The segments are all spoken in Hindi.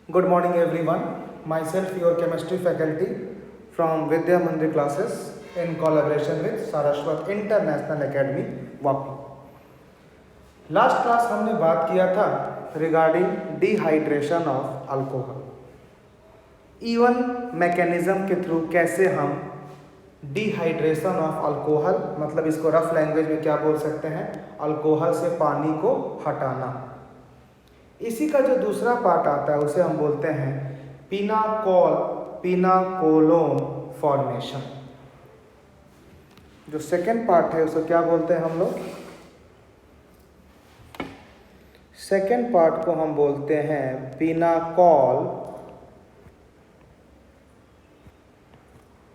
Good morning everyone. Myself your chemistry faculty from Vidya Mandir classes in collaboration with Saraswat International Academy Vapi. Last class हमने बात किया था regarding dehydration of alcohol. Even mechanism के थ्रू कैसे हम डिहाइड्रेशन ऑफ अल्कोहल, मतलब इसको रफ लैंग्वेज में क्या बोल सकते हैं, अल्कोहल से पानी को हटाना. इसी का जो दूसरा पार्ट आता है उसे हम बोलते हैं पिनाकोलोन फॉर्मेशन. जो सेकेंड पार्ट है उसे क्या बोलते हैं हम लोग, सेकेंड पार्ट को हम बोलते हैं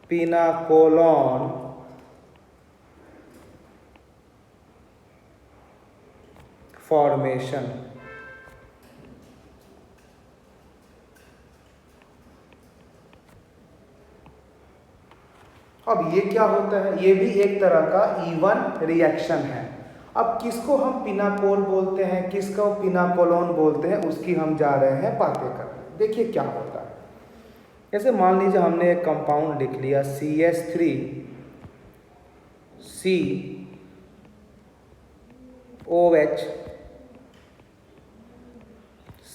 पिनाकोलोन फॉर्मेशन. अब ये क्या होता है, ये भी एक तरह का इवन रिएक्शन है. अब किसको हम पिनाकोल बोलते हैं, किसको पिनाकोलोन बोलते हैं, उसकी हम जा रहे हैं बातें करने. देखिए क्या होता है. जैसे मान लीजिए हमने एक कंपाउंड लिख लिया CH3COH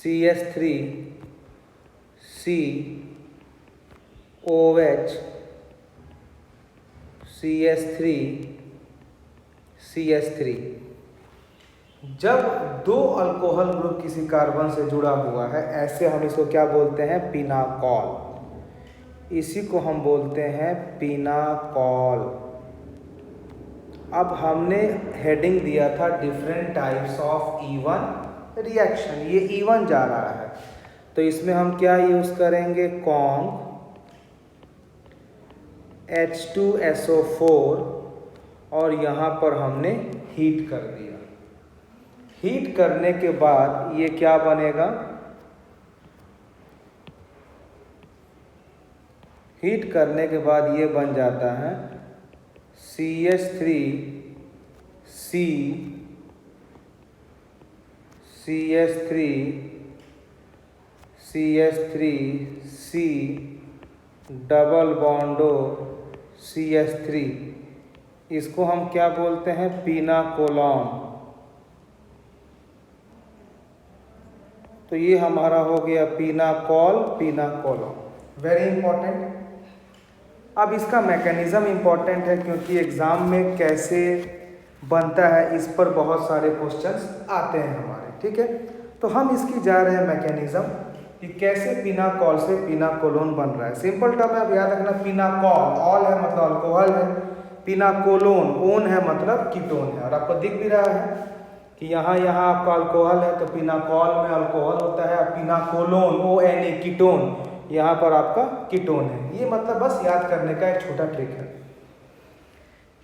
CH3COH CH3CH3. जब दो अल्कोहल ग्रुप किसी कार्बन से जुड़ा हुआ है, ऐसे हम इसको क्या बोलते हैं, पिनाकोल. इसी को हम बोलते हैं पिनाकोल. अब हमने हेडिंग दिया था different types of E one reaction. ये इवन जा रहा है तो इसमें हम क्या यूज करेंगे, कॉन्ग H2SO4 और यहाँ पर हमने हीट कर दिया. हीट करने के बाद ये क्या बनेगा, हीट करने के बाद ये बन जाता है CH3C डबल बॉन्डो CH3. इसको हम क्या बोलते हैं, पिनाकोलोन. तो ये हमारा हो गया पिनाकोलोन. Very important. अब इसका मैकेनिज्म इंपॉर्टेंट है क्योंकि एग्जाम में कैसे बनता है इस पर बहुत सारे क्वेश्चंस आते हैं हमारे. ठीक है, तो हम इसकी जा रहे हैं मैकेनिज्म कि कैसे पिनाकोल से पिनाकोलोन बन रहा है. सिंपल टर्म है, अब याद रखना. पिनाकोल, ऑल है मतलब अल्कोहल है, पिनाकोलोन ओन है मतलब कीटोन है. और आपको दिख भी रहा है कि यहाँ आपका अल्कोहल है तो पिनाकोल में अल्कोहल होता है, पिनाकोलोन ONA कीटोन, यहाँ पर आपका कीटोन है. ये मतलब बस याद करने का एक छोटा ट्रिक है.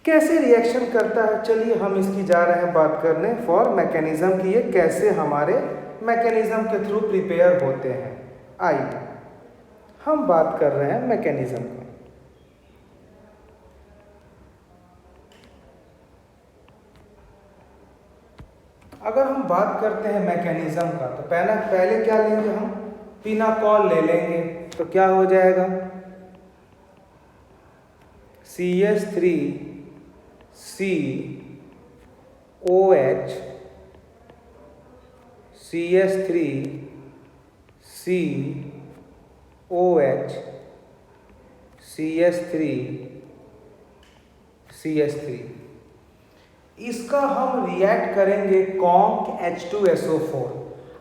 कैसे रिएक्शन करता है, चलिए हम इसकी जा रहे हैं बात करने फॉर मैकेनिज्म की, ये कैसे हमारे मैकेनिज्म के थ्रू प्रिपेयर होते हैं. आइए हम बात कर रहे हैं मैकेनिज्म का. अगर हम बात करते हैं मैकेनिज्म का तो पहले क्या लेंगे, हम पिनाकोल ले लेंगे. तो क्या हो जाएगा, CH3COH CH3COH CH3CH3. इसका हम रिएक्ट करेंगे कॉन्क H2SO4.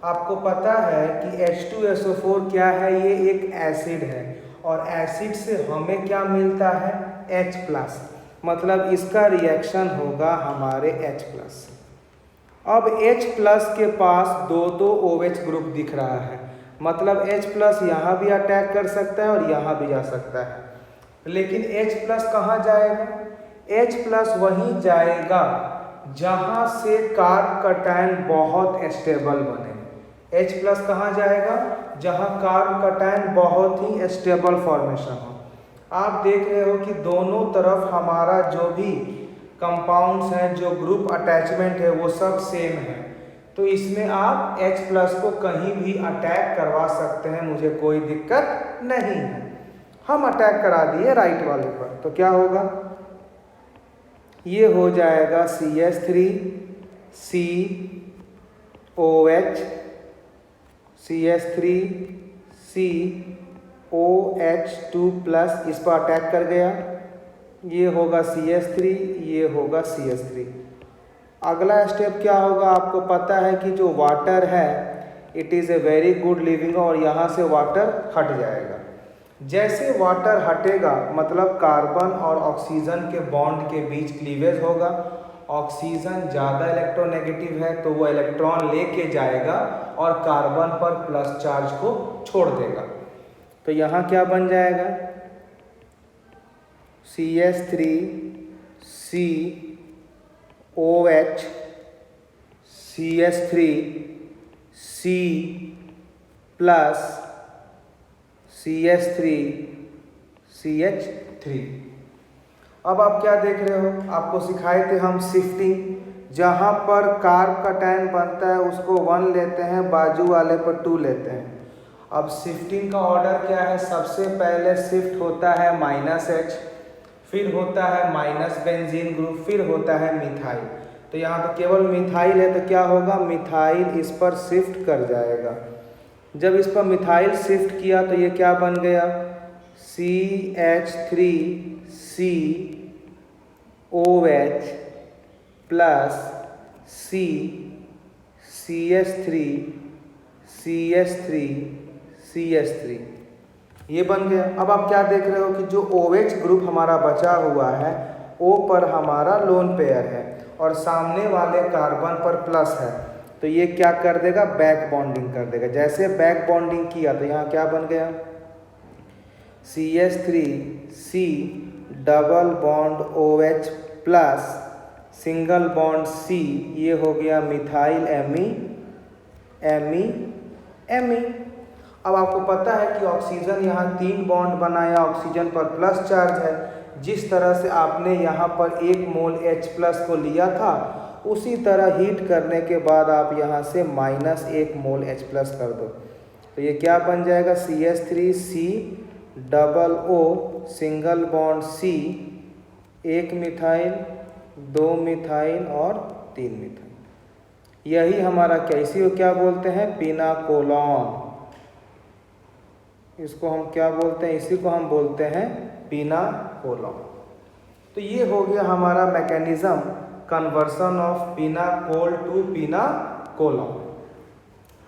आपको पता है कि H2SO4 क्या है, ये एक एसिड है और एसिड से हमें क्या मिलता है, H+. मतलब इसका रिएक्शन होगा हमारे H+. अब H+ के पास दो OH ग्रुप दिख रहा है, मतलब H+ यहाँ भी अटैक कर सकता है और यहाँ भी जा सकता है. लेकिन H+ कहाँ जाएगा, H+ वहीं जाएगा जहाँ से कार्ब कटायन बहुत स्टेबल बने. H+ कहाँ जाएगा, जहाँ कार्ब कटायन बहुत ही स्टेबल फॉर्मेशन हो. आप देख रहे हो कि दोनों तरफ हमारा जो भी कंपाउंड्स हैं, जो ग्रुप अटैचमेंट है वो सब सेम है. तो इसमें आप H प्लस को कहीं भी अटैक करवा सकते हैं, मुझे कोई दिक्कत नहीं है। हम अटैक करा दिए राइट वाले पर, तो क्या होगा, ये हो जाएगा CH3 COH CH3 COH2 plus, इस पर अटैक कर गया, ये होगा CH3, ये होगा CH3। अगला स्टेप क्या होगा, आपको पता है कि जो वाटर है it is a very good living, और यहाँ से वाटर हट जाएगा। जैसे वाटर हटेगा मतलब कार्बन और ऑक्सीजन के बॉन्ड के बीच क्लीवेज होगा। ऑक्सीजन ज़्यादा इलेक्ट्रोनेगेटिव है तो वो इलेक्ट्रॉन लेके जाएगा और कार्बन पर प्लस चार्ज को छोड़ देगा। तो यहाँ क्या बन जाएगा, CH3 COH CH3 C plus CH3 CH3। अब आप क्या देख रहे हो, आपको सिखाए थे हम शिफ्टिंग, जहाँ पर कार्ब का कैटायन बनता है उसको 1 लेते हैं, बाजू वाले पर 2 लेते हैं। अब शिफ्टिंग का ऑर्डर क्या है, सबसे पहले शिफ्ट होता है -H, फिर होता है माइनस बेंजीन ग्रुप, फिर होता है मिथाइल। तो यहाँ तो केवल मिथाइल है, तो क्या होगा, मिथाइल इस पर शिफ्ट कर जाएगा। जब इस पर मिथाइल शिफ्ट किया तो ये क्या बन गया, CH3 COH plus CH3 CH3 ये बन गया। अब आप क्या देख रहे हो कि जो OH ग्रुप हमारा बचा हुआ है O पर हमारा लोन पेयर है और सामने वाले कार्बन पर प्लस है, तो ये क्या कर देगा, बैक बॉन्डिंग कर देगा। जैसे बैक बॉन्डिंग किया तो यहाँ क्या बन गया, CH3 C double bond OH plus single bond C, ये हो गया मिथाइल Me। अब आपको पता है कि ऑक्सीजन यहाँ 3 बॉन्ड बनाया, ऑक्सीजन पर प्लस चार्ज है। जिस तरह से आपने यहाँ पर 1 मोल H प्लस को लिया था, उसी तरह हीट करने के बाद आप यहाँ से -1 मोल H प्लस कर दो, तो ये क्या बन जाएगा, CH3 C double O single bond C, 1 methyl 2 methyl और 3 मिथाइल। यही हमारा क्या, इसी को क्या बोलते हैं, पिनाकोलॉन। इसको हम क्या बोलते हैं, इसी को हम बोलते हैं पिनाकोलॉन। तो ये हो गया हमारा mechanism, conversion of pinacol to pinacolone.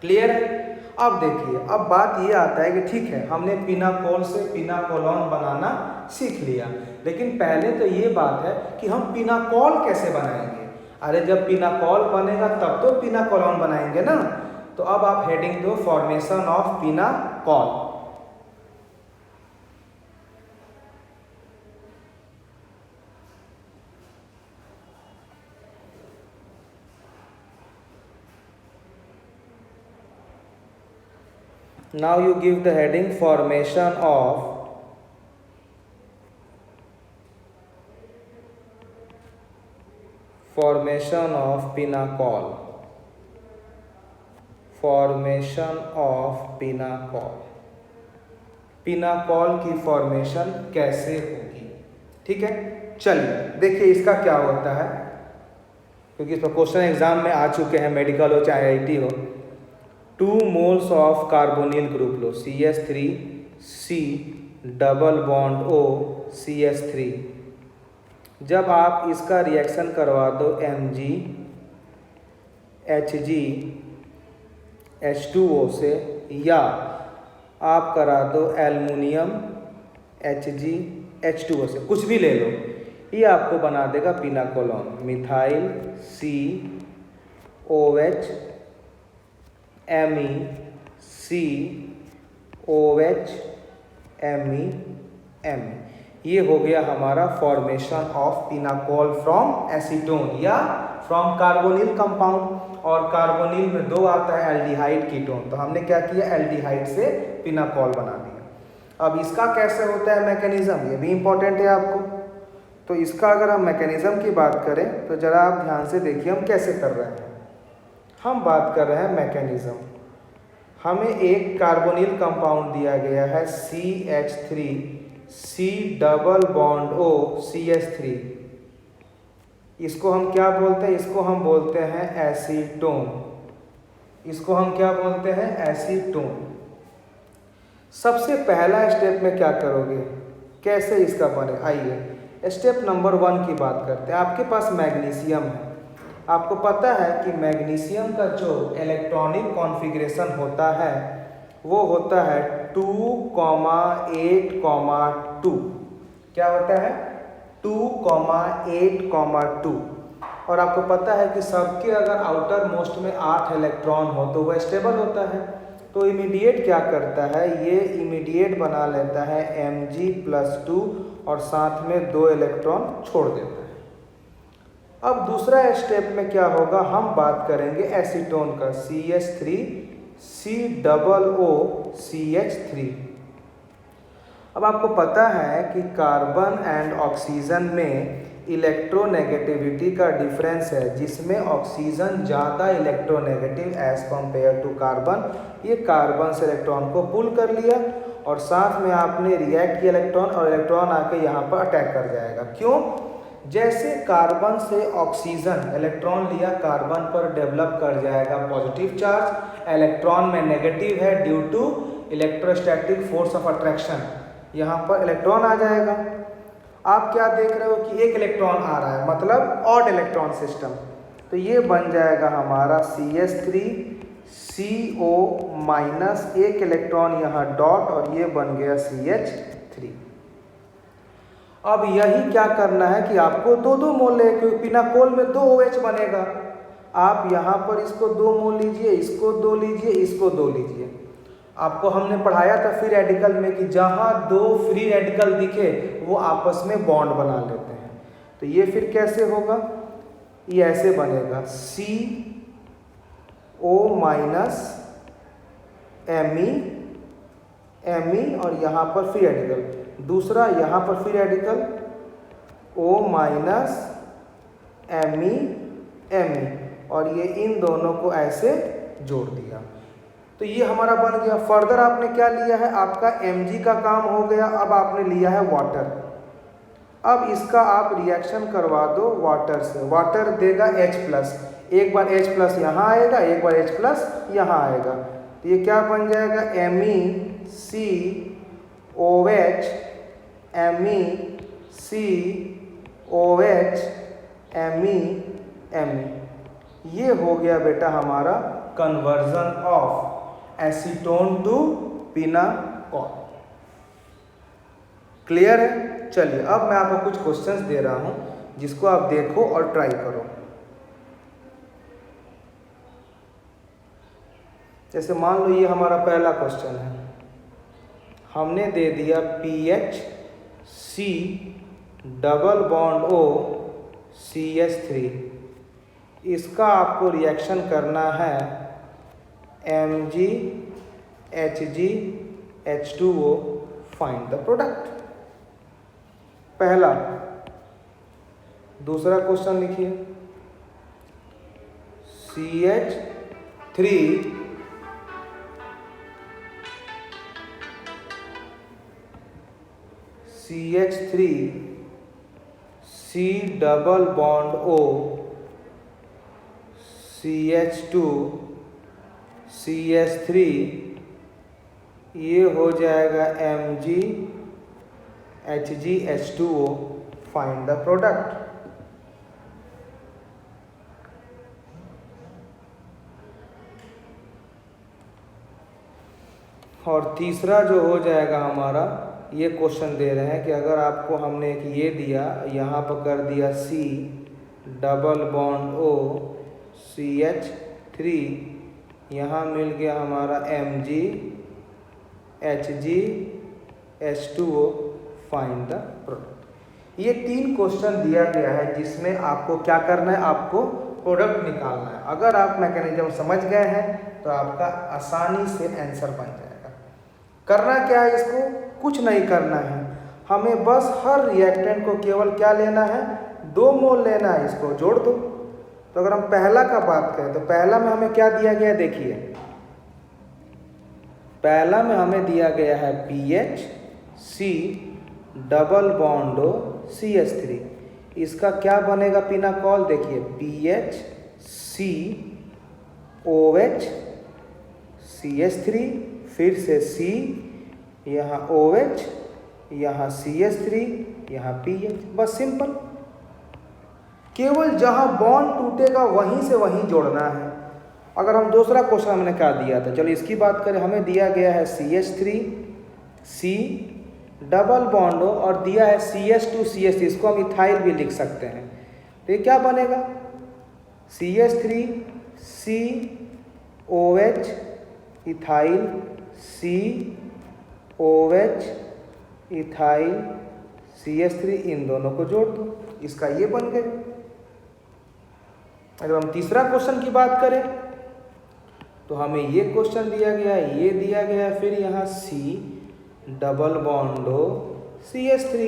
Clear है। अब देखिए, अब बात ये आता है कि ठीक है, हमने पिनाकोल से पिनाकोलॉन बनाना सीख लिया, लेकिन पहले तो ये बात है कि हम पिनाकोल कैसे बनाएंगे। अरे जब पिनाकोल बनेगा तब तो पिनाकोलॉन बनाएंगे ना। तो अब आप हेडिंग दो, formation of pinacol. Now you give the heading formation of pinacol। Formation of pinacol, pinacol की फॉर्मेशन कैसे होगी। ठीक है, चलिए देखिए इसका क्या होता है, क्योंकि इस पर क्वेश्चन एग्जाम में आ चुके हैं, मेडिकल हो चाहे IIT हो। 2 moles of carbonyl group low, CH3 C double bond O CH3। जब आप इसका रिएक्शन करवा दो Mg Hg H2O से, या आप करा दो एल्युमिनियम Hg H2O से, कुछ भी ले लो, ये आपको बना देगा pinacolone. Methyl COH MECOH Me। ये हो गया हमारा formation of pinacol from acetone या फ्रॉम कार्बोनिल कंपाउंड। और कार्बोनिल में 2 आता है, एल्डिहाइड कीटोन। तो हमने क्या किया, एल्डिहाइड से पिनाकोल बना दिया। अब इसका कैसे होता है मैकेनिज्म, ये भी इंपॉर्टेंट है आपको। तो इसका अगर हम मैकेनिज्म की बात करें तो जरा आप ध्यान से देखिए हम कैसे कर रहे हैं। हम बात कर रहे हैं मैकेनिज्म। हमें एक कार्बोनिल कंपाउंड दिया गया है CH3 C double bond O CH3। इसको हम क्या बोलते हैं? इसको हम बोलते हैं एसीटोन। इसको हम क्या बोलते हैं? एसीटोन। सबसे पहला स्टेप में क्या करोगे? कैसे इसका बने? आइए स्टेप नंबर 1 की बात करते हैं। आपके पास मैग्नीशियम है। आपको पता है कि मैग्नीशियम का जो इलेक्ट्रॉनिक कॉन्फ़िगरेशन होता है वो होता है 2,8,2। क्या होता है? 2,8,2। और आपको पता है कि सबके अगर आउटर मोस्ट में 8 इलेक्ट्रॉन हो तो वह स्टेबल होता है। तो इमीडिएट क्या करता है? ये इमीडिएट बना लेता है Mg+2 और साथ में 2 इलेक्ट्रॉन छोड़ देता है। अब दूसरा स्टेप में क्या होगा? हम बात करेंगे एसीटोन का CH3 C double O CH3। अब आपको पता है कि कार्बन एंड ऑक्सीजन में इलेक्ट्रोनेगेटिविटी का डिफरेंस है, जिसमें ऑक्सीजन ज़्यादा electronegative as compare to carbon. ये कार्बन से इलेक्ट्रॉन को पुल कर लिया और साथ में आपने रिएक्ट किया इलेक्ट्रॉन, और इलेक्ट्रॉन आके यहाँ पर अटैक कर जाएगा। क्यों? जैसे कार्बन से ऑक्सीजन इलेक्ट्रॉन लिया, कार्बन पर डेवलप कर जाएगा पॉजिटिव चार्ज, इलेक्ट्रॉन में नेगेटिव है due to electrostatic force of attraction. यहाँ पर इलेक्ट्रॉन आ जाएगा। आप क्या देख रहे हो कि एक इलेक्ट्रॉन आ रहा है, मतलब ऑड इलेक्ट्रॉन सिस्टम। तो ये बन जाएगा हमारा CH3 CO माइनस, एक इलेक्ट्रॉन यहाँ डॉट, और ये बन गया CH3। अब यही क्या करना है कि आपको 2-2 मोल ले, क्योंकि पिनाकोल में 2 OH बनेगा। आप यहाँ पर इसको 2 मोल लीजिए, इसको 2 लीजिए, इसको 2 लीजिए। आपको हमने पढ़ाया था फ्री रेडिकल में कि जहाँ 2 फ्री रेडिकल दिखे वो आपस में बॉन्ड बना लेते हैं। तो ये फिर कैसे होगा? ये ऐसे बनेगा CO माइनस Me और यहाँ पर फ्री रेडिकल, दूसरा यहाँ पर free radical O minus Me, और ये इन दोनों को ऐसे जोड़ दिया। तो ये हमारा बन गया। फर्दर आपने क्या लिया है? आपका Mg का काम हो गया। अब आपने लिया है वाटर। अब इसका आप रिएक्शन करवा दो वाटर से। वाटर देगा H+, एक बार H+ यहाँ आएगा, एक बार H+ यहाँ आएगा। तो ये क्या बन जाएगा? MECOH, MECOH, Me। ये हो गया बेटा हमारा conversion of acetone to pinacol. Clear है? चलिए अब मैं आपको कुछ क्वेश्चंस दे रहा हूं जिसको आप देखो और ट्राई करो। जैसे मान लो ये हमारा पहला क्वेश्चन है। हमने दे दिया PHC double bond O CH3। इसका आपको रिएक्शन करना है MgHgH2O, फाइंड द प्रोडक्ट। पहला। दूसरा क्वेश्चन लिखिए CH3 C double bond O CH2 CH3, ये हो जाएगा MgHgH2O, फाइंड द प्रोडक्ट। और तीसरा जो हो जाएगा हमारा, ये क्वेश्चन दे रहे हैं कि अगर आपको हमने एक ये दिया, यहाँ पर कर दिया C double bond O CH3, यहाँ मिल गया हमारा MgHgH2O, फाइंड द प्रोडक्ट। ये 3 क्वेश्चन दिया गया है जिसमें आपको क्या करना है? आपको प्रोडक्ट निकालना है। अगर आप मैकेनिज्म समझ गए हैं तो आपका आसानी से आंसर बन जाएगा। करना क्या है? इसको कुछ नहीं करना है, हमें बस हर रिएक्टेंट को केवल क्या लेना है? 2 मोल लेना है। इसको जोड़ दो, तो अगर हम पहला का बात करें तो पहला में हमें क्या दिया गया, देखिए पहला में हमें दिया गया है PHC डबल बॉन्डो CH3। इसका क्या बनेगा पिनाकोल, देखिए PHC OH CH3, फिर से C, यहाँ OH, यहाँ CH3, यहाँ PH। बस सिंपल, केवल जहाँ बॉन्ड टूटेगा वहीं से वहीं जोड़ना है। अगर हम दूसरा क्वेश्चन हमने क्या दिया था, चलो इसकी बात करें, हमें दिया गया है CH3 C डबल बॉन्ड और दिया है CH2 CH3, इसको हम इथाइल भी लिख सकते हैं। तो ये क्या बनेगा, CH3 C OH ethyl C OH ethyl CH3, इन दोनों को जोड़ दो, इसका ये बन गया। अगर हम तीसरा क्वेश्चन की बात करें तो हमें ये क्वेश्चन दिया गया है, ये दिया गया है, फिर यहाँ C डबल बॉन्डो CH3।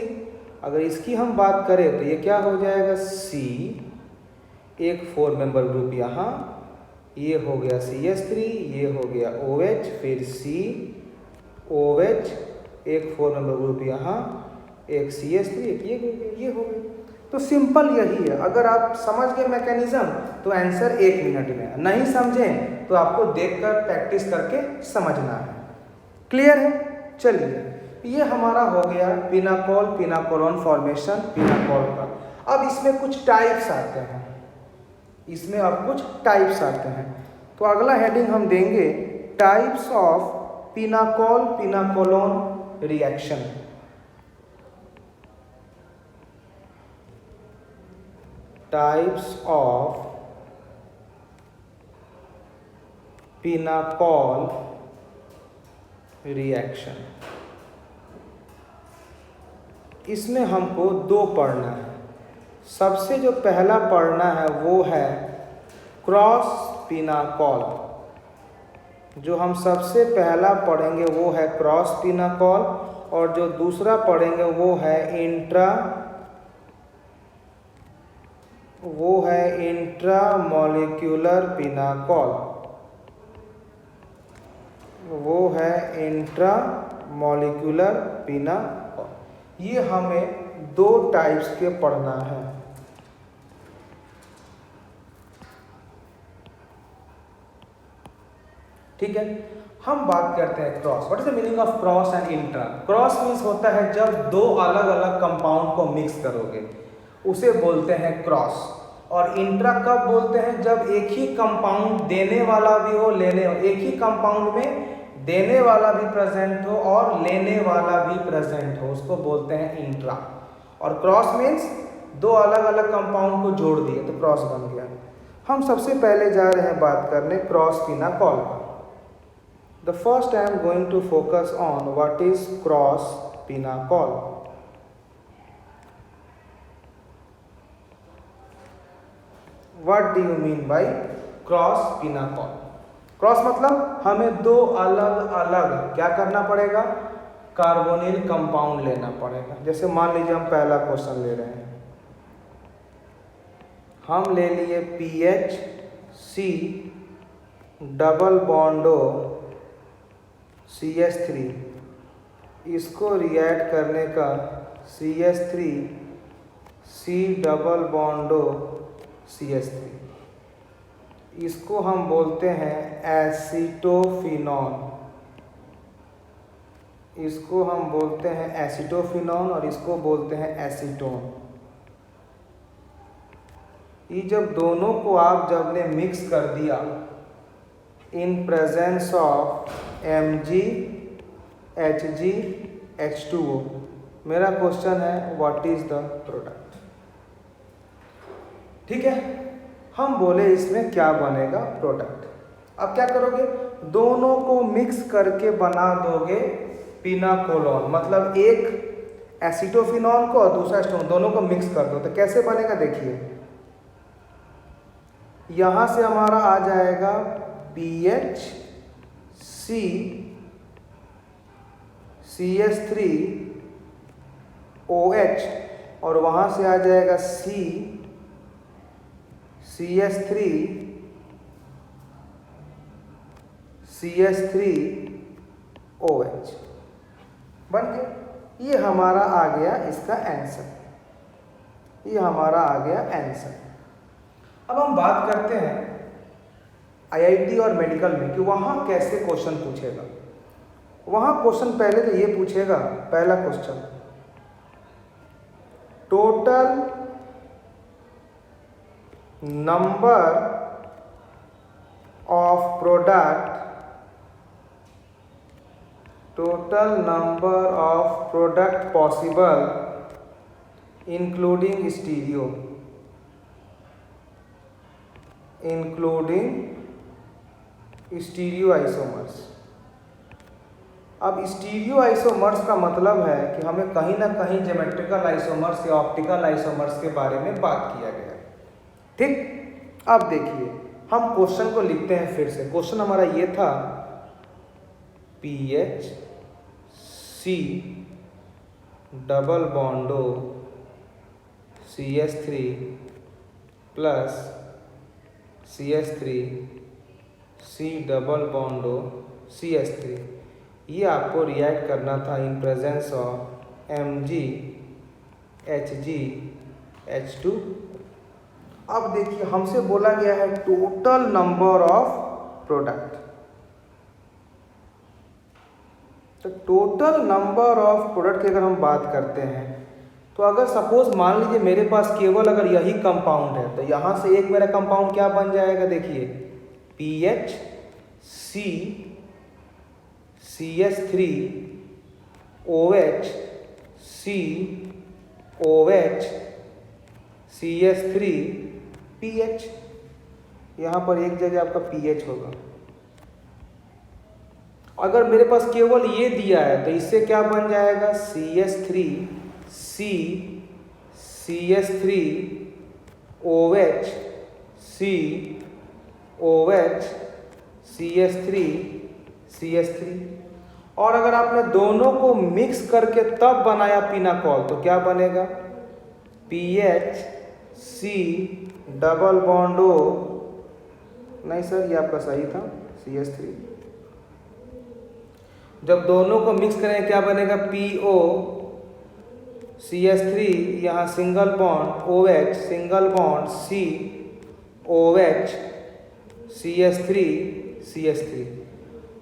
अगर इसकी हम बात करें तो ये क्या हो जाएगा, C एक 4 मेंबर ग्रुप यहाँ, ये हो गया CH3, ये हो गया OH, फिर C OH एक 4 मेंबर ग्रुप यहाँ, एक CH3, ये हो गया। तो सिंपल यही है। अगर आप समझ गए मैकेनिज्म तो आंसर 1 मिनट में, नहीं समझें तो आपको देखकर प्रैक्टिस करके समझना है। क्लियर है? चलिए, ये हमारा हो गया पिनाकोल पिनाकोलोन फॉर्मेशन पिनाकोल का। अब इसमें कुछ टाइप्स आते हैं, इसमें अब कुछ टाइप्स आते हैं। तो अगला हेडिंग हम देंगे types of pinacol pinacolone reaction. Types of pinacol reaction. इसमें हमको 2 पढ़ना है। सबसे जो पहला पढ़ना है वो है क्रॉस पिनाकोल। जो हम सबसे पहला पढ़ेंगे वो है क्रॉस पिनाकोल, और जो दूसरा पढ़ेंगे वो है इंट्रामॉलिक्यूलर पिनाकोल। वो है इंट्रामॉलिक्यूलर पिनाकोल। ये हमें 2 टाइप्स के पढ़ना है। ठीक है, हम बात करते हैं cross. What is the meaning of cross and intra? Cross means होता है जब 2 अलग अलग कंपाउंड को मिक्स करोगे, उसे बोलते हैं क्रॉस। और इंट्रा कब बोलते हैं? जब एक ही कंपाउंड देने वाला भी हो, एक ही कंपाउंड में देने वाला भी प्रेजेंट हो और लेने वाला भी प्रेजेंट हो, उसको बोलते हैं इंट्रा। और क्रॉस मीन्स 2 अलग अलग कंपाउंड को जोड़ दिए तो क्रॉस बन गया। हम सबसे पहले जा रहे हैं बात करने क्रॉस पिनाकोल का। The first I am going to focus on what is cross pinacol. What do you mean by cross pinacol? Cross मतलब हमें 2 अलग अलग क्या करना पड़ेगा, कार्बोनिल कंपाउंड लेना पड़ेगा। जैसे मान लीजिए हम पहला क्वेश्चन ले रहे हैं, हम ले लिए PHC डबल बॉन्डो CH3, इसको रिएक्ट करने का CH3 C double bond CH3, इसको हम बोलते हैं एसीटोफिनॉन। इसको हम बोलते हैं एसीटोफिनॉन और इसको बोलते हैं एसीटोन। ये जब दोनों को आप जब ने मिक्स कर दिया इन प्रेजेंस ऑफ MgHgH2O, मेरा क्वेश्चन है व्हाट इज द प्रोडक्ट। ठीक है, हम बोले इसमें क्या बनेगा प्रोडक्ट। अब क्या करोगे, दोनों को मिक्स करके बना दोगे पिनाकोलोन। मतलब एक एसीटोफिनॉन को और दूसरा एसीटोन, दोनों को मिक्स कर दो तो कैसे बनेगा, देखिए यहां से हमारा आ जाएगा PHC CH3 OH और वहां से आ जाएगा CH3OH बन गया। ये हमारा आ गया इसका आंसर, ये हमारा आ गया आंसर। अब हम बात करते हैं आईआईटी और मेडिकल में कि वहाँ कैसे क्वेश्चन पूछेगा। वहाँ क्वेश्चन पहले तो ये पूछेगा, पहला question, total number of product, total number of product possible including stereo, including stereo isomers. अब स्टीरियो आइसोमर्स का मतलब है कि हमें कहीं ना कहीं ज्योमेट्रिकल आइसोमर्स या ऑप्टिकल आइसोमर्स के बारे में बात किया गया। ठीक, अब देखिए हम क्वेश्चन को लिखते हैं फिर से। क्वेश्चन हमारा ये था PHC double bond CH3 plus CH3 C double bond CH3, ये आपको रिएक्ट करना था इन प्रेजेंस ऑफ MgHgH2। अब देखिए हमसे बोला गया है टोटल नंबर ऑफ प्रोडक्ट, तो टोटल नंबर ऑफ प्रोडक्ट की अगर हम बात करते हैं तो अगर सपोज मान लीजिए मेरे पास केवल अगर यही कंपाउंड है तो यहाँ से एक मेरा कंपाउंड क्या बन जाएगा, देखिए PHC CH3OH COH CH3PH, यहाँ पर एक जगह आपका PH होगा। अगर मेरे पास केवल ये दिया है तो इससे क्या बन जाएगा, CH3C CH3OH COH CH3 और अगर आपने दोनों को मिक्स करके तब बनाया पिनाकोल तो क्या बनेगा, PHC डबल बॉन्डो, नहीं सर ये आपका सही था CH3, जब दोनों को मिक्स करेंगे क्या बनेगा, PO CH3, यहाँ single bond OH single bond C OH CH3।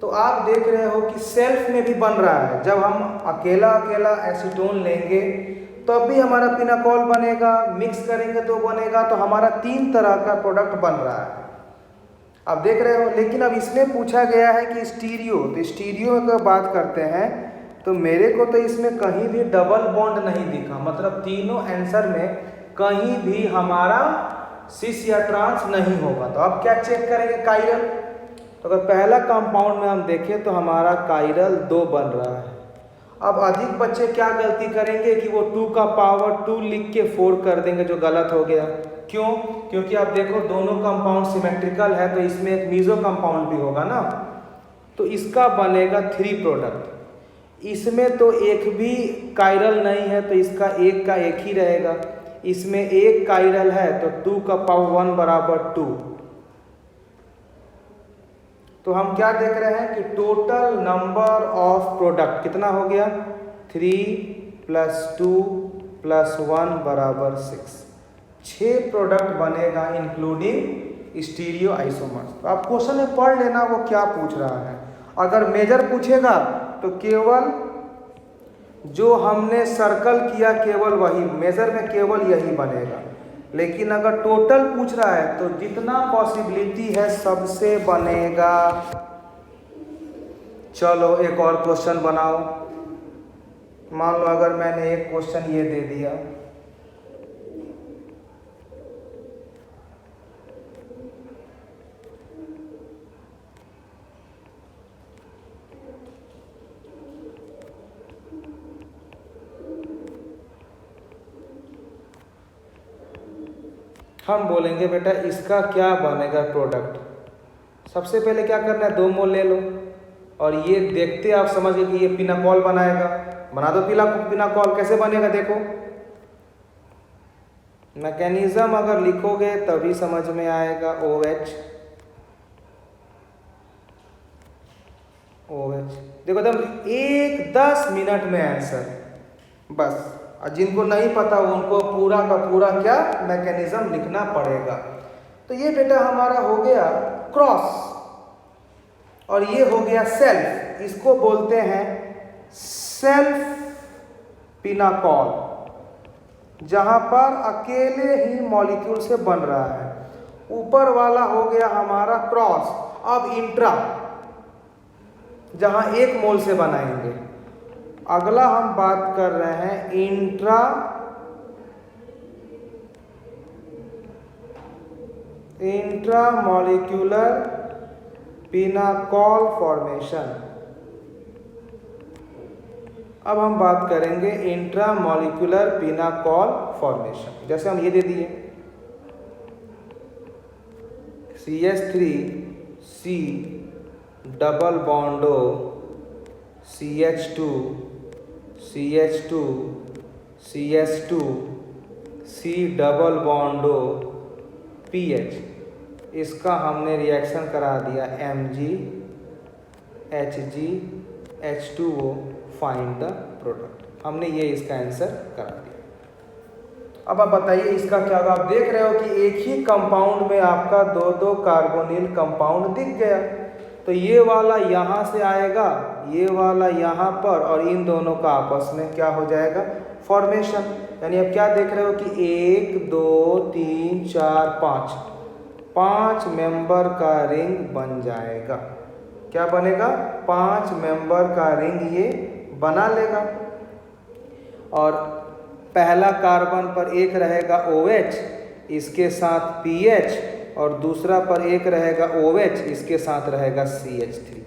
तो आप देख रहे हो कि सेल्फ में भी बन रहा है। जब हम अकेला अकेला एसीटोन लेंगे तब भी हमारा पिनाकोल बनेगा, मिक्स करेंगे तो बनेगा, तो हमारा 3 तरह का प्रोडक्ट बन रहा है। अब देख रहे हो, लेकिन अब इसमें पूछा गया है कि स्टीरियो, तो स्टीरियो की बात करते हैं तो मेरे को तो इसमें कहीं भी डबल बॉन्ड नहीं दिखा, मतलब तीनों आंसर में कहीं भी हमारा सिस या ट्रांस नहीं होगा। तो अब क्या चेक करेंगे, कायरल। तो अगर पहला कंपाउंड में हम देखें तो हमारा कायरल 2 बन रहा है। अब अधिक बच्चे क्या गलती करेंगे कि वो 2 का पावर 2 लिख के 4 कर देंगे, जो गलत हो गया। क्यों? क्योंकि आप देखो दोनों कंपाउंड सिमेट्रिकल है तो इसमें एक मीजो कंपाउंड भी होगा ना, तो इसका बनेगा 3 प्रोडक्ट। इसमें तो एक भी कायरल नहीं है तो इसका एक का एक ही रहेगा। इसमें एक कायरल है तो 2 का पावर 1 बराबर 2। तो हम क्या देख रहे हैं कि टोटल नंबर ऑफ प्रोडक्ट कितना हो गया, 3 + 2 + 1 बराबर 6। 6 प्रोडक्ट बनेगा इंक्लूडिंग स्टीरियो आइसोमर्स। तो आप क्वेश्चन में पढ़ लेना वो क्या पूछ रहा है। अगर मेजर पूछेगा तो केवल जो हमने सर्कल किया केवल वही, मेजर में केवल यही बनेगा। लेकिन अगर टोटल पूछ रहा है तो जितना पॉसिबिलिटी है सबसे बनेगा। चलो एक और क्वेश्चन बनाओ। मान लो अगर मैंने एक क्वेश्चन ये दे दिया, हम बोलेंगे बेटा इसका क्या बनेगा प्रोडक्ट। सबसे पहले क्या करना है, 2 मोल ले लो और ये देखते आप समझ गए कि ये पिनाकोल बनाएगा। बना दो पिनाकोल। कैसे बनेगा देखो, मैकेनिज्म अगर लिखोगे तभी समझ में आएगा। OH देखो एकदम 10 मिनट में आंसर बस। और जिनको नहीं पता उनको पूरा का पूरा क्या मैकेनिज्म लिखना पड़ेगा। तो ये बेटा हमारा हो गया क्रॉस और ये हो गया सेल्फ। इसको बोलते हैं सेल्फ पिनाकॉल, जहां पर अकेले ही मॉलिक्यूल से बन रहा है। ऊपर वाला हो गया हमारा क्रॉस। अब इंट्रा, जहां 1 मोल से बनाएंगे। अगला हम बात कर रहे हैं इंट्रा मॉलिक्यूलर पिनाकॉल फॉर्मेशन। अब हम बात करेंगे इंट्रा मॉलिक्यूलर पिनाकॉल फॉर्मेशन। जैसे हम ये दे दिए CH3C double bond CH2 CH2 CH2 C double bond PH। इसका हमने रिएक्शन करा दिया MgHgH2O, फाइंड द प्रोडक्ट। हमने ये इसका आंसर करा दिया। अब आप बताइए इसका क्या होगा। आप देख रहे हो कि एक ही कंपाउंड में आपका 2 कार्बोनिल कंपाउंड दिख गया। तो ये वाला यहाँ से आएगा, ये वाला यहाँ पर, और इन दोनों का आपस में क्या हो जाएगा फॉर्मेशन। यानी अब क्या देख रहे हो कि 1 2 3 4 5 मेंबर का रिंग बन जाएगा। क्या बनेगा 5 मेंबर का रिंग ये बना लेगा। और पहला कार्बन पर एक रहेगा OH, इसके साथ PH, और दूसरा पर एक रहेगा OH, इसके साथ रहेगा CH3।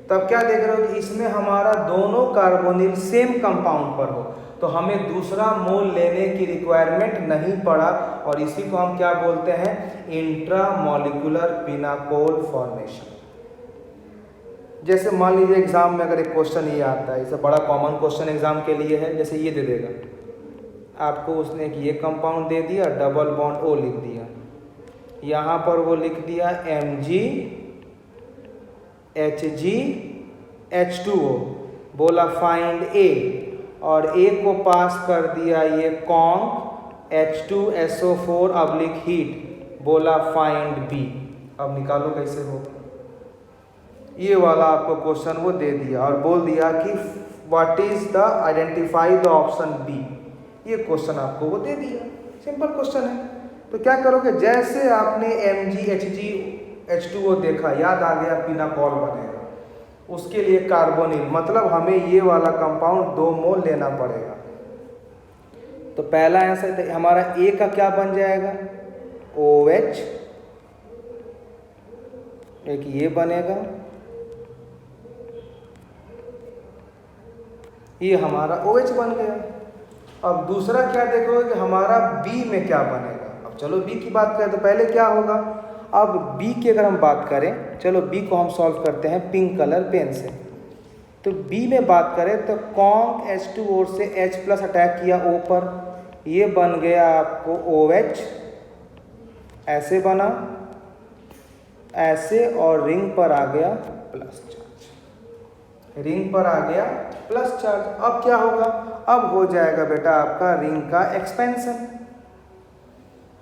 तब क्या देख रहे हो कि इसमें हमारा दोनों कार्बोनिल सेम कंपाउंड पर हो, तो हमें दूसरा मोल लेने की रिक्वायरमेंट नहीं पड़ा। और इसी को हम क्या बोलते हैं इंट्रामॉलिक्यूलर पिनाकोल फॉर्मेशन। जैसे मान लीजिए एग्जाम में अगर एक क्वेश्चन ये आता है, इसे बड़ा कॉमन क्वेश्चन एग्जाम के लिए है। जैसे ये दे देगा आपको, उसने एक ये कंपाउंड दे दिया, डबल बॉन्ड O लिख दिया, यहाँ पर वो लिख दिया MgHgH2O, बोला फाइंड A, और A को पास कर दिया ये कॉन्क H2SO4 अब्लिक हीट, बोला फाइंड B। अब निकालो कैसे होगा। ये वाला आपको क्वेश्चन वो दे दिया और बोल दिया कि what is the identify the option B। ये क्वेश्चन आपको वो दे दिया, सिंपल क्वेश्चन है। तो क्या करोगे, जैसे आपने MgHgH2O देखा, याद आ गया पिनाकॉल बनेगा। उसके लिए कार्बोनिल, मतलब हमें ये वाला कंपाउंड 2 मोल लेना पड़ेगा। तो पहला आंसर हमारा A का क्या बन जाएगा OH, एक ये बनेगा, ये हमारा OH बन गया। अब दूसरा क्या देखोगे कि हमारा B में क्या बनेगा। अब चलो B की बात करें तो पहले क्या होगा। अब B की अगर हम बात करें, चलो B को हम सॉल्व करते हैं पिंक कलर पेन से। तो B में बात करें तो कॉन्क H2O से H प्लस अटैक किया O पर, ये बन गया आपको OH, ऐसे बना, ऐसे, और रिंग पर आ गया प्लस चार्ज, रिंग पर आ गया प्लस चार्ज। अब क्या होगा, अब हो जाएगा बेटा आपका रिंग का एक्सपेंशन।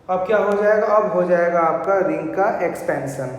अब क्या हो जाएगा, अब हो जाएगा आपका रिंग का एक्सपेंशन।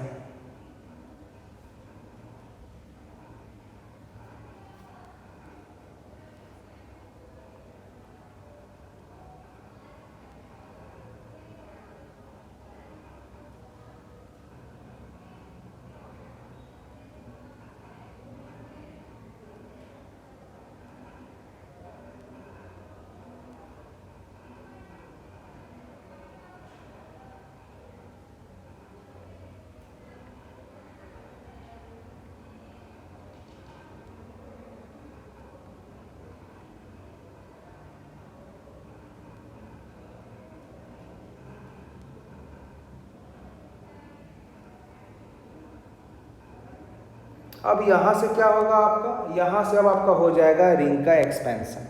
अब यहाँ से क्या होगा आपका, यहाँ से अब आपका हो जाएगा रिंग का एक्सपेंशन।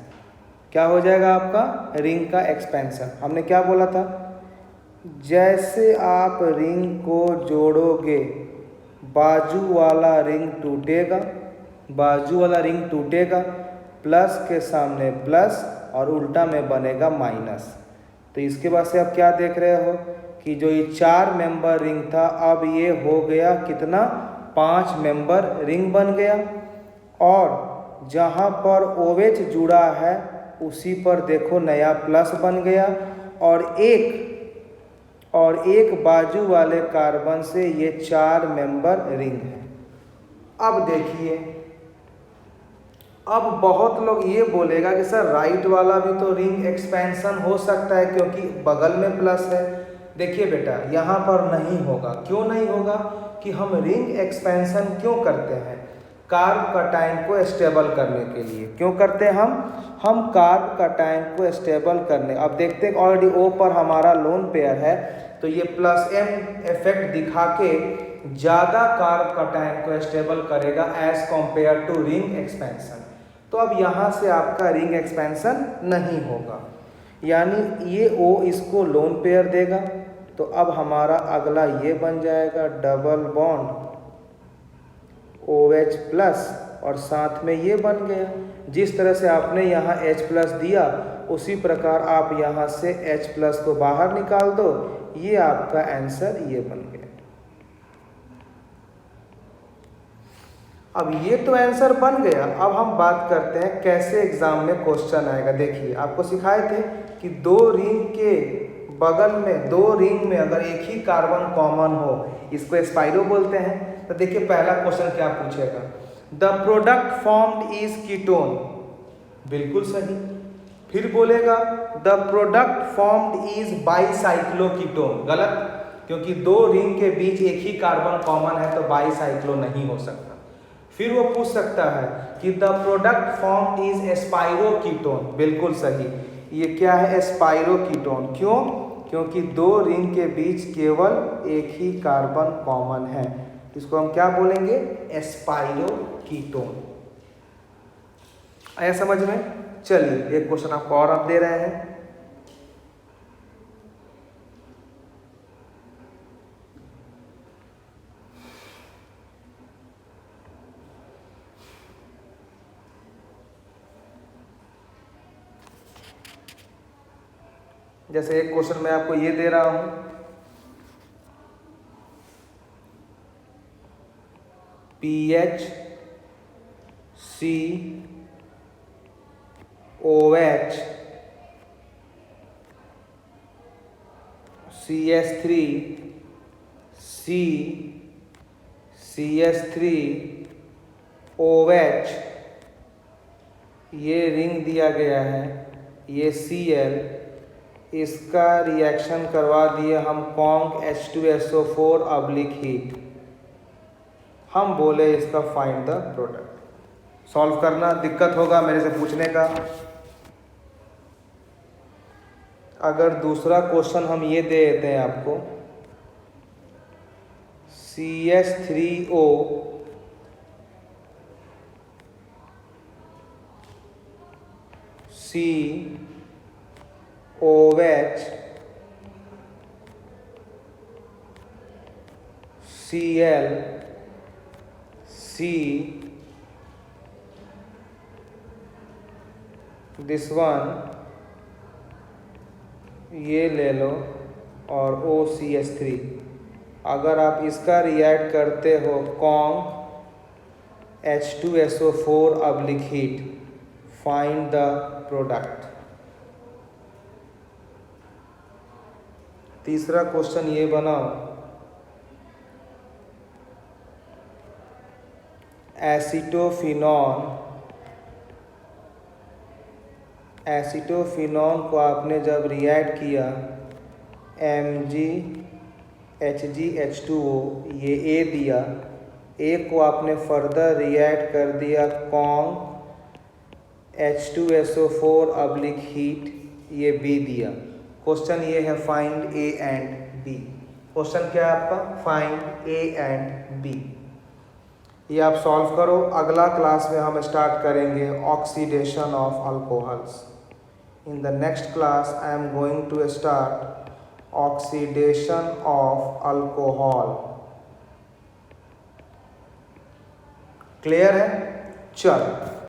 क्या हो जाएगा आपका रिंग का एक्सपेंशन। हमने क्या बोला था, जैसे आप रिंग को जोड़ोगे बाजू वाला रिंग टूटेगा, बाजू वाला रिंग टूटेगा, प्लस के सामने प्लस और उल्टा में बनेगा माइनस। तो इसके बाद से आप क्या देख रहे हो कि जो ये 4 मेंबर रिंग था अब ये हो गया कितना, 5 मेंबर रिंग बन गया। और जहाँ पर OH जुड़ा है उसी पर देखो नया प्लस बन गया, और एक बाजू वाले कार्बन से ये 4 मेंबर रिंग है। अब देखिए, अब बहुत लोग ये बोलेगा कि सर राइट वाला भी तो रिंग एक्सपेंशन हो सकता है क्योंकि बगल में प्लस है। देखिए बेटा, यहाँ पर नहीं होगा। क्यों नहीं होगा कि हम रिंग एक्सपेंशन क्यों करते हैं, कार्ब कटायन को स्टेबल करने के लिए। क्यों करते हैं हम कार्ब कटायन को स्टेबल करने। अब देखते हैं ऑलरेडी O पर हमारा लोन पेयर है, तो ये +M इफेक्ट दिखा के ज़्यादा कार्ब कटायन को स्टेबल करेगा as compare to ring expansion. तो अब यहाँ से आपका रिंग एक्सपेंशन नहीं होगा, यानी ये O इसको लोन पेयर देगा। तो अब हमारा अगला ये बन जाएगा डबल बॉन्ड OH प्लस, और साथ में ये बन गया। जिस तरह से आपने यहाँ H प्लस दिया उसी प्रकार आप यहाँ से H प्लस को बाहर निकाल दो, ये आपका आंसर ये बन गया। अब ये तो आंसर बन गया। अब हम बात करते हैं कैसे एग्जाम में क्वेश्चन आएगा। देखिए, आपको सिखाए थे कि 2 रिंग के बगल में, 2 रिंग में अगर एक ही कार्बन कॉमन हो, इसको स्पाइरो बोलते हैं। तो देखिए पहला क्वेश्चन क्या पूछेगा, the product formed is ketone, बिल्कुल सही। फिर बोलेगा द प्रोडक्ट फॉर्म्ड इज बाईसाइक्लोकीटोन, गलत, क्योंकि 2 रिंग के बीच एक ही कार्बन कॉमन है तो बाईसाइक्लो नहीं हो सकता। फिर वो पूछ सकता है कि द प्रोडक्ट फॉर्म्ड इज एस्पाइरोकीटोन, बिल्कुल सही। ये क्या है, एस्पाइरोकीटोन। क्यों, क्योंकि 2 रिंग के बीच केवल एक ही कार्बन कॉमन है, इसको हम क्या बोलेंगे, एस्पाइरोकीटोन। आया समझ में। चलिए एक क्वेश्चन आपको और आप दे रहे हैं। जैसे एक क्वेश्चन मैं आपको ये दे रहा हूं, PH COH CH3 CH3 OH, ये रिंग दिया गया है, ये Cl, इसका रिएक्शन करवा दिए हम कॉन्क H2SO4 अब्लिक हीट। हम बोले इसका फाइंड द प्रोडक्ट। सॉल्व करना दिक्कत होगा मेरे से पूछने का। अगर दूसरा क्वेश्चन हम ये दे देते हैं आपको, CH3O COH Cl C, this one ये ले लो, और OCH3। अगर आप इसका रिएक्ट करते हो conc H2SO4 oblique heat, find the product. तीसरा क्वेश्चन ये बनाओ, एसीटोफिनॉन को आपने जब रिएक्ट किया MgHgH2O, ये A दिया, A को आपने फर्दर रिएक्ट कर दिया कॉन्क H2SO4 अब्लिक हीट, ये B दिया। क्वेश्चन ये है find A and B। Question क्या है आपका, फाइंड A एंड B। ये आप सॉल्व करो। अगला क्लास में हम स्टार्ट करेंगे oxidation of alcohols. In the next class, I am going to start oxidation of alcohol. Clear है? चलो